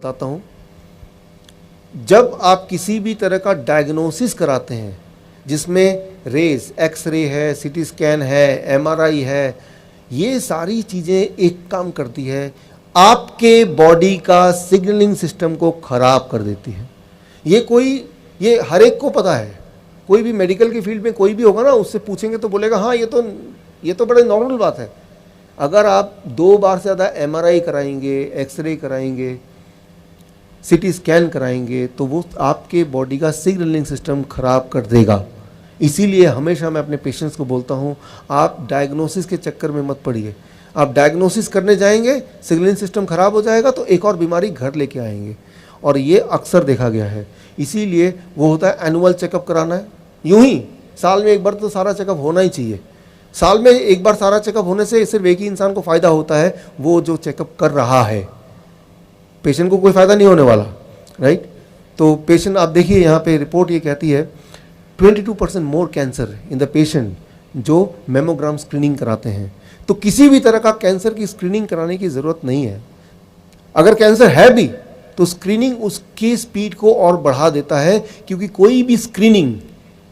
बताता हूँ। जब आप किसी भी तरह का डायग्नोसिस कराते हैं जिसमें रेस, एक्सरे है, सीटी स्कैन है, एमआरआई है, ये सारी चीज़ें एक काम करती है, आपके बॉडी का सिग्नलिंग सिस्टम को खराब कर देती है। ये हर एक को पता है। कोई भी मेडिकल की फील्ड में कोई भी होगा ना, उससे पूछेंगे तो बोलेगा हाँ ये तो बड़े नॉर्मल बात है। अगर आप 2 बार से ज़्यादा एमआरआई कराएंगे, एक्सरे कराएंगे, सीटी स्कैन कराएंगे, तो वो आपके बॉडी का सिग्नलिंग सिस्टम खराब कर देगा। इसीलिए हमेशा मैं अपने पेशेंट्स को बोलता हूँ, आप डायग्नोसिस के चक्कर में मत पड़िए। आप डायग्नोसिस करने जाएंगे, सिग्नलिंग सिस्टम खराब हो जाएगा तो एक और बीमारी घर लेके आएंगे, और ये अक्सर देखा गया है। इसीलिए वो होता है एनुअल चेकअप कराना है। यूं ही साल में एक बार तो सारा चेकअप होना ही चाहिए। साल में एक बार सारा चेकअप होने से सिर्फ एक ही इंसान को फ़ायदा होता है, वो जो चेकअप कर रहा है। पेशेंट को कोई फ़ायदा नहीं होने वाला, राइट। तो पेशेंट, आप देखिए यहाँ पे रिपोर्ट ये कहती है 22% मोर कैंसर इन द पेशेंट जो मेमोग्राम स्क्रीनिंग कराते हैं। तो किसी भी तरह का कैंसर की स्क्रीनिंग कराने की ज़रूरत नहीं है। अगर कैंसर है भी तो स्क्रीनिंग उसकी स्पीड को और बढ़ा देता है, क्योंकि कोई भी स्क्रीनिंग,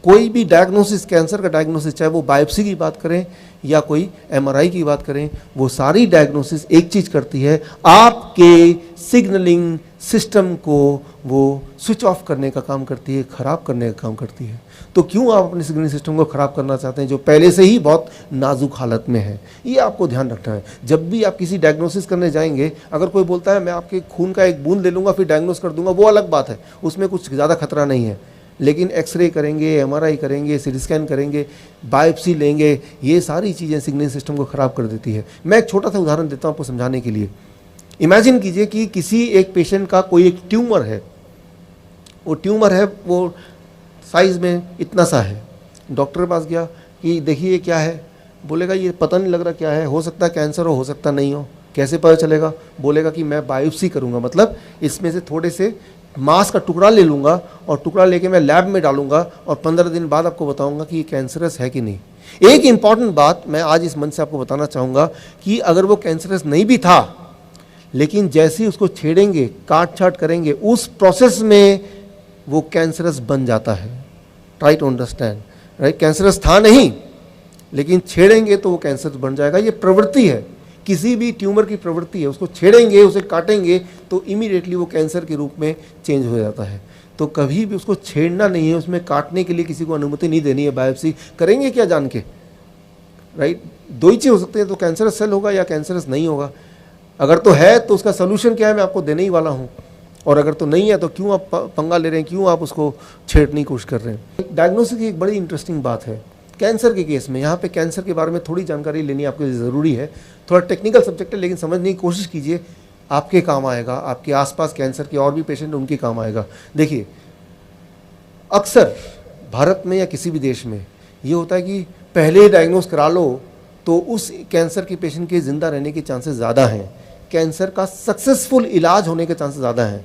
कोई भी डायग्नोसिस, कैंसर का डायग्नोसिस, चाहे वो बायोप्सी की बात करें या कोई एमआरआई की बात करें, वो सारी डायग्नोसिस एक चीज़ करती है, आपके सिग्नलिंग सिस्टम को वो स्विच ऑफ करने का काम करती है, ख़राब करने का काम करती है। तो क्यों आप अपने सिग्नलिंग सिस्टम को ख़राब करना चाहते हैं जो पहले से ही बहुत नाजुक हालत में है? ये आपको ध्यान रखना है। जब भी आप किसी डायग्नोसिस करने जाएंगे, अगर कोई बोलता है मैं आपके खून का एक बूंद ले लूँगा फिर डायग्नोस कर दूंगा, वो अलग बात है, उसमें कुछ ज़्यादा खतरा नहीं है। लेकिन एक्सरे करेंगे, एमआरआई करेंगे, सीटी स्कैन करेंगे, बायोप्सी लेंगे, ये सारी चीज़ें सिग्नलिंग सिस्टम को ख़राब कर देती है। मैं एक छोटा सा उदाहरण देता हूँ आपको समझाने के लिए। इमेजिन कीजिए कि किसी एक पेशेंट का कोई एक ट्यूमर है। वो ट्यूमर है, वो साइज़ में इतना सा है। डॉक्टर के पास गया कि देखिए क्या है, बोलेगा ये पता नहीं लग रहा क्या है, हो सकता है कैंसर हो सकता नहीं हो। कैसे पता चलेगा? बोलेगा कि मैं बायोप्सी करूँगा, मतलब इसमें से थोड़े से मांस का टुकड़ा ले लूँगा और टुकड़ा लेके मैं लैब में डालूंगा और 15 दिन बाद आपको बताऊंगा कि ये कैंसरस है कि नहीं। एक इंपॉर्टेंट बात मैं आज इस मंच से आपको बताना चाहूँगा कि अगर वो कैंसरस नहीं भी था, लेकिन जैसे ही उसको छेड़ेंगे, काट छाट करेंगे, उस प्रोसेस में वो कैंसरस बन जाता है। Try to understand, right. Cancerous था नहीं, लेकिन छेड़ेंगे तो वो कैंसर बन जाएगा। ये प्रवृत्ति है, किसी भी ट्यूमर की प्रवृत्ति है। उसको छेड़ेंगे, उसे काटेंगे तो इमीडिएटली वो कैंसर के रूप में चेंज हो जाता है। तो कभी भी उसको छेड़ना नहीं है, उसमें काटने के लिए किसी को अनुमति नहीं देनी है। बायोप्सी करेंगे क्या जान के, राइट। 2 ही चीज़ हो सकती है, तो कैंसरस सेल होगा या कैंसरस नहीं होगा। अगर तो है तो उसका सोल्यूशन क्या है मैं आपको देने ही वाला हूँ, और अगर तो नहीं है तो क्यों आप पंगा ले रहे हैं, क्यों आप उसको छेड़ने की कोशिश कर रहे हैं। डायग्नोसिस की एक बड़ी इंटरेस्टिंग बात है कैंसर के केस में। यहाँ पे कैंसर के बारे में थोड़ी जानकारी लेनी आपके लिए ज़रूरी है। थोड़ा टेक्निकल सब्जेक्ट है, लेकिन समझने की कोशिश कीजिए, आपके काम आएगा। आपके आसपास कैंसर के और भी पेशेंट, उनके काम आएगा। देखिए, अक्सर भारत में या किसी भी देश में ये होता है कि पहले डायग्नोस करा लो तो उस कैंसर के पेशेंट के ज़िंदा रहने के चांसेस ज़्यादा हैं, कैंसर का सक्सेसफुल इलाज होने के चांसेस ज़्यादा हैं।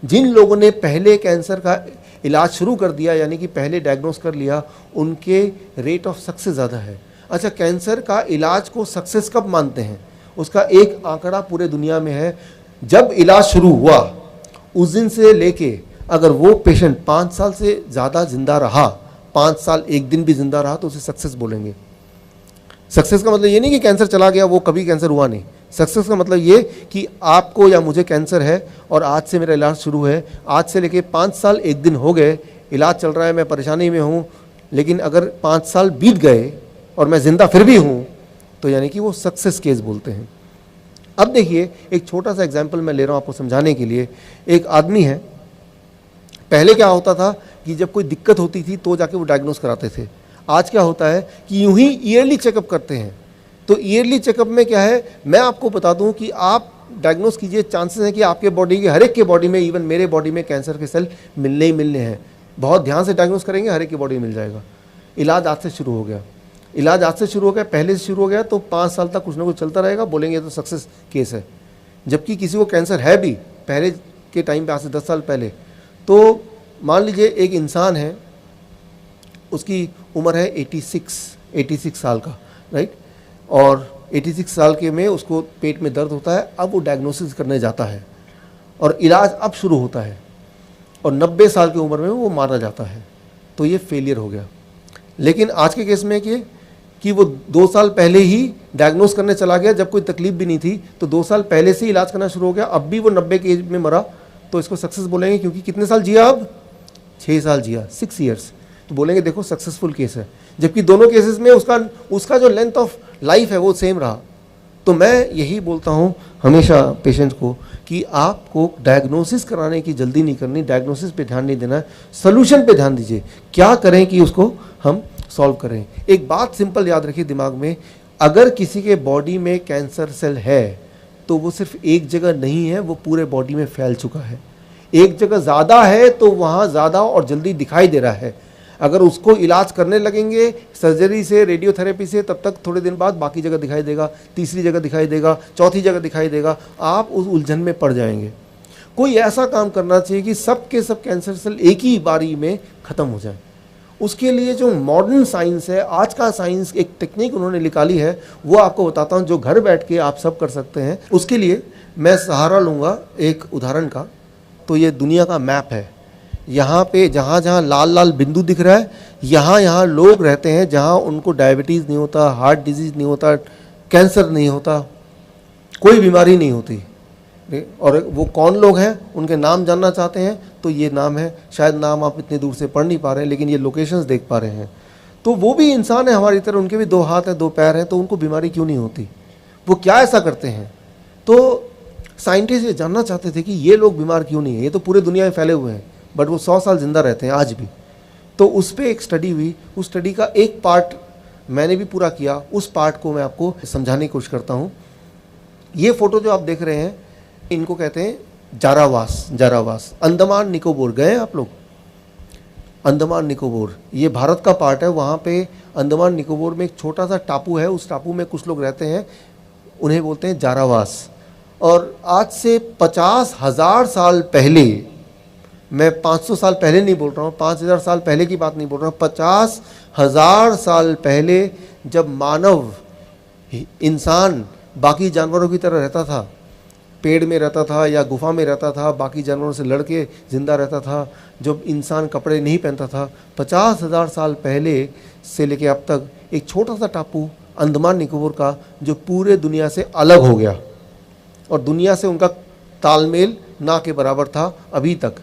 जिन लोगों ने पहले कैंसर का इलाज शुरू कर दिया, यानी कि पहले डायग्नोस कर लिया, उनके रेट ऑफ सक्सेस ज़्यादा है। अच्छा, कैंसर का इलाज को सक्सेस कब मानते हैं? उसका एक आंकड़ा पूरे दुनिया में है, जब इलाज शुरू हुआ उस दिन से लेके अगर वो पेशेंट 5 साल से ज़्यादा जिंदा रहा, 5 साल 1 दिन भी जिंदा रहा, तो उसे सक्सेस बोलेंगे। सक्सेस का मतलब ये नहीं कि कैंसर चला गया, वो कभी कैंसर हुआ नहीं। सक्सेस का मतलब ये कि आपको या मुझे कैंसर है और आज से मेरा इलाज शुरू है, आज से लेके 5 साल 1 दिन हो गए, इलाज चल रहा है, मैं परेशानी में हूँ, लेकिन अगर 5 साल बीत गए और मैं ज़िंदा फिर भी हूँ, तो यानी कि वो सक्सेस केस बोलते हैं। अब देखिए, एक छोटा सा एग्जाम्पल मैं ले रहा हूँ आपको समझाने के लिए। एक आदमी है, पहले क्या होता था कि जब कोई दिक्कत होती थी तो जाके वो डायग्नोस कराते थे। आज क्या होता है कि यूं ही ईयरली चेकअप करते हैं। तो ईयरली चेकअप में क्या है, मैं आपको बता दूं कि आप डायग्नोस कीजिए, चांसेस हैं कि आपके बॉडी के, हर एक के बॉडी में, इवन मेरे बॉडी में कैंसर के सेल मिलने ही मिलने हैं। बहुत ध्यान से डायग्नोस करेंगे, हर एक की बॉडी में मिल जाएगा। इलाज आज से शुरू हो गया, इलाज आज से शुरू हो गया, पहले से शुरू हो गया, तो 5 साल तक कुछ ना कुछ चलता रहेगा, बोलेंगे तो सक्सेस केस है। जबकि किसी को कैंसर है भी पहले के टाइम पे, आज से 10 साल पहले, तो मान लीजिए एक इंसान है, उसकी उम्र है 86 साल का, राइट, और 86 साल के में उसको पेट में दर्द होता है। अब वो डायग्नोसिस करने जाता है और इलाज अब शुरू होता है और 90 साल की उम्र में वो मारा जाता है, तो ये फेलियर हो गया। लेकिन आज के केस में कि वो 2 साल पहले ही डायग्नोस करने चला गया जब कोई तकलीफ भी नहीं थी, तो 2 साल पहले से ही इलाज करना शुरू हो गया, अब भी वो 90 की एज में मरा, तो इसको सक्सेस बोलेंगे। क्योंकि कितने साल जिया, अब 6 साल जिया, 6 ईयर्स, तो बोलेंगे देखो सक्सेसफुल केस है। जबकि दोनों केसेस में उसका जो लेंथ ऑफ लाइफ है वो सेम रहा। तो मैं यही बोलता हूँ हमेशा पेशेंट को कि आपको डायग्नोसिस कराने की जल्दी नहीं करनी, डायग्नोसिस पे ध्यान नहीं देना है, सोल्यूशन पे ध्यान दीजिए, क्या करें कि उसको हम सॉल्व करें। एक बात सिंपल याद रखिए दिमाग में, अगर किसी के बॉडी में कैंसर सेल है तो वो सिर्फ एक जगह नहीं है, वो पूरे बॉडी में फैल चुका है। एक जगह ज़्यादा है तो वहाँ ज़्यादा और जल्दी दिखाई दे रहा है। अगर उसको इलाज करने लगेंगे सर्जरी से, रेडियोथेरेपी से, तब तक थोड़े दिन बाद बाकी जगह दिखाई देगा, तीसरी जगह दिखाई देगा, चौथी जगह दिखाई देगा, आप उस उलझन में पड़ जाएंगे। कोई ऐसा काम करना चाहिए कि सब के सब कैंसर सेल एक ही बारी में ख़त्म हो जाए। उसके लिए जो मॉडर्न साइंस है, आज का साइंस, एक टेक्निक उन्होंने निकाली है, वो आपको बताता हूँ, जो घर बैठ के आप सब कर सकते हैं। उसके लिए मैं सहारा लूँगा एक उदाहरण का। तो ये दुनिया का मैप है, यहाँ पे जहाँ जहाँ लाल लाल बिंदु दिख रहा है, यहाँ लोग रहते हैं जहाँ उनको डायबिटीज़ नहीं होता, हार्ट डिजीज़ नहीं होता, कैंसर नहीं होता, कोई बीमारी नहीं होती। और वो कौन लोग हैं, उनके नाम जानना चाहते हैं तो ये नाम है, शायद नाम आप इतने दूर से पढ़ नहीं पा रहे हैं लेकिन ये लोकेशंस देख पा रहे हैं। तो वो भी इंसान है हमारी तरह, उनके भी 2 हाथ हैं, 2 पैर हैं, तो उनको बीमारी क्यों नहीं होती? वो क्या ऐसा करते हैं? तो साइंटिस्ट ये जानना चाहते थे कि ये लोग बीमार क्यों नहीं है, ये तो पूरे दुनिया में फैले हुए हैं, बट वो 100 साल जिंदा रहते हैं आज भी। तो उस पर एक स्टडी हुई, उस स्टडी का एक पार्ट मैंने भी पूरा किया, उस पार्ट को मैं आपको समझाने की कोशिश करता हूँ। ये फोटो जो आप देख रहे हैं, इनको कहते हैं जारावास। अंडमान निकोबार गए आप लोग? अंडमान निकोबार ये भारत का पार्ट है। वहाँ पे अंडमान निकोबार में एक छोटा सा टापू है, उस टापू में कुछ लोग रहते हैं, उन्हें बोलते हैं जारावास। और आज से 50,000 साल पहले, मैं 500 साल पहले नहीं बोल रहा हूँ, 5,000 साल पहले की बात नहीं बोल रहा हूँ, 50,000 साल पहले जब मानव, इंसान बाकी जानवरों की तरह रहता था, पेड़ में रहता था या गुफा में रहता था, बाकी जानवरों से लड़के ज़िंदा रहता था, जब इंसान कपड़े नहीं पहनता था, 50,000 साल पहले से लेके अब तक एक छोटा सा टापू अंडमान निकोबार का, जो पूरे दुनिया से अलग हो गया और दुनिया से उनका तालमेल ना के बराबर था अभी तक।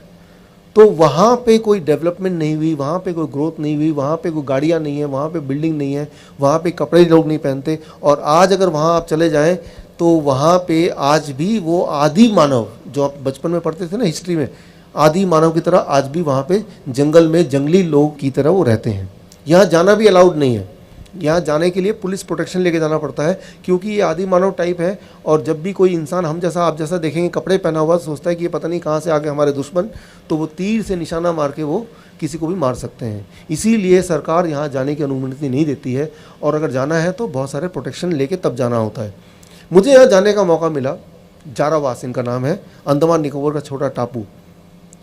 तो वहाँ पे कोई डेवलपमेंट नहीं हुई, वहाँ पे कोई ग्रोथ नहीं हुई, वहाँ पे कोई गाड़ियाँ नहीं है, वहाँ पे बिल्डिंग नहीं है, वहाँ पे कपड़े लोग नहीं पहनते। और आज अगर वहाँ आप चले जाएं तो वहाँ पे आज भी वो आदि मानव, जो आप बचपन में पढ़ते थे ना हिस्ट्री में, आदि मानव की तरह आज भी वहाँ पे जंगल में जंगली लोग की तरह वो रहते हैं। यहाँ जाना भी अलाउड नहीं है, यहाँ जाने के लिए पुलिस प्रोटेक्शन लेके जाना पड़ता है, क्योंकि ये आदि मानव टाइप है। और जब भी कोई इंसान हम जैसा आप जैसा देखेंगे कपड़े पहना हुआ, सोचता है कि ये पता नहीं कहाँ से आ गए हमारे दुश्मन, तो वो तीर से निशाना मार के वो किसी को भी मार सकते हैं। इसीलिए सरकार यहाँ जाने की अनुमति नहीं देती है, और अगर जाना है तो बहुत सारे प्रोटेक्शन लेके तब जाना होता है। मुझे यहाँ जाने का मौका मिला, जारावास इनका नाम है, अंडमान निकोबार का छोटा टापू।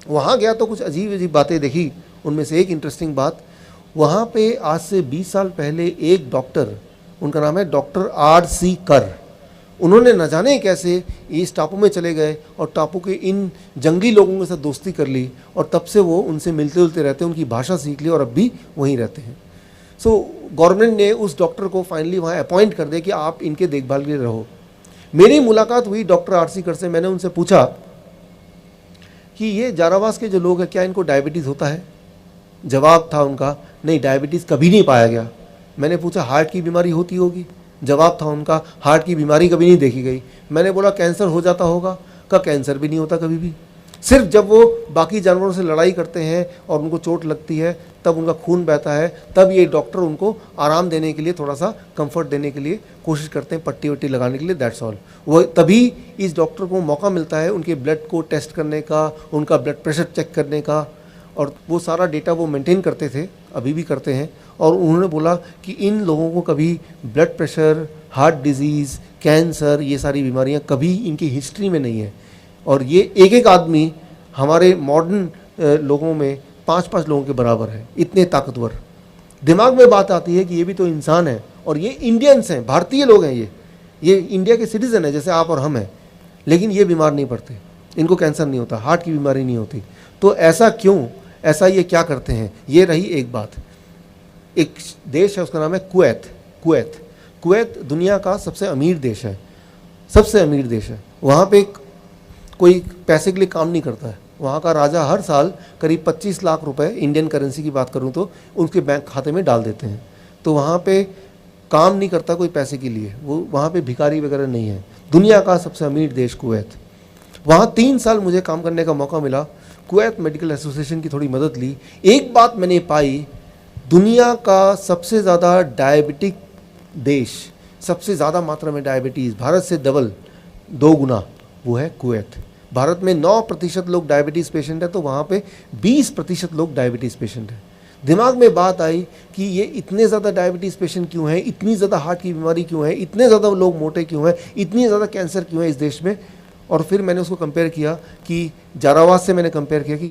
वहाँ गया तो कुछ अजीब अजीब बातें देखी। उनमें से एक इंटरेस्टिंग बात, वहाँ पे आज से 20 साल पहले एक डॉक्टर, उनका नाम है डॉक्टर R.C. कर, उन्होंने न जाने कैसे इस टापू में चले गए और टापू के इन जंगली लोगों के साथ दोस्ती कर ली, और तब से वो उनसे मिलते जुलते रहते हैं, उनकी भाषा सीख ली और अब भी वहीं रहते हैं। सो गवर्नमेंट ने उस डॉक्टर को फाइनली वहाँ अपॉइंट कर दिया कि आप इनके देखभाल के लिए रहो। मेरी मुलाकात हुई डॉक्टर R.C. कर से। मैंने उनसे पूछा कि ये जारावास के जो लोग हैं, क्या इनको डायबिटीज़ होता है? जवाब था उनका, नहीं, डायबिटीज़ कभी नहीं पाया गया। मैंने पूछा हार्ट की बीमारी होती होगी? जवाब था उनका, हार्ट की बीमारी कभी नहीं देखी गई। मैंने बोला कैंसर हो जाता होगा? का कैंसर भी नहीं होता कभी भी। सिर्फ जब वो बाकी जानवरों से लड़ाई करते हैं और उनको चोट लगती है, तब उनका खून बहता है, तब ये डॉक्टर उनको आराम देने के लिए, थोड़ा सा कंफर्ट देने के लिए कोशिश करते हैं, पट्टी वट्टी लगाने के लिए, दैट्स ऑल। वो तभी इस डॉक्टर को मौका मिलता है उनके ब्लड को टेस्ट करने का, उनका ब्लड प्रेशर चेक करने का, और वो सारा डेटा वो मेंटेन करते थे, अभी भी करते हैं। और उन्होंने बोला कि इन लोगों को कभी blood pressure, heart disease, cancer, ये सारी बीमारियां कभी इनकी हिस्ट्री में नहीं है। और ये एक एक आदमी हमारे मॉडर्न लोगों में 5-5 लोगों के बराबर है, इतने ताकतवर। दिमाग में बात आती है कि ये भी तो इंसान है, और ये इंडियंस हैं, भारतीय लोग हैं, ये इंडिया के सिटीज़न हैं जैसे आप और हम हैं, लेकिन ये बीमार नहीं पड़ते। इनको कैंसर नहीं होता, हार्ट की बीमारी नहीं होती। तो ऐसा क्यों, ऐसा ये क्या करते हैं? ये रही एक बात। एक देश है उसका नाम है कुवैत। कुवैत कुवैत दुनिया का सबसे अमीर देश है, सबसे अमीर देश है। वहाँ पे कोई पैसे के लिए काम नहीं करता है। वहाँ का राजा हर साल करीब 25 लाख रुपए, इंडियन करेंसी की बात करूँ तो, उनके बैंक खाते में डाल देते हैं। तो वहाँ पे काम नहीं करता कोई पैसे के लिए, वो वहाँ पे भिखारी वगैरह नहीं है। दुनिया का सबसे अमीर देश कुवैत। वहाँ 3 साल मुझे काम करने का मौका मिला। कुवैत मेडिकल एसोसिएशन की थोड़ी मदद ली। एक बात मैंने पाई, दुनिया का सबसे ज़्यादा डायबिटिक देश, सबसे ज़्यादा मात्रा में डायबिटीज़, भारत से डबल 2 गुना, वो है कुवैत। भारत में 9% लोग डायबिटीज़ पेशेंट है, तो वहाँ पे 20% लोग डायबिटीज़ पेशेंट है। दिमाग में बात आई कि ये इतने ज़्यादा डायबिटीज़ पेशेंट क्यों हैं, इतनी ज़्यादा हार्ट की बीमारी क्यों है, इतने ज़्यादा लोग मोटे क्यों हैं, इतनी ज़्यादा कैंसर क्यों है इस देश में। और फिर मैंने उसको कंपेयर किया कि जारावास से मैंने कंपेयर किया कि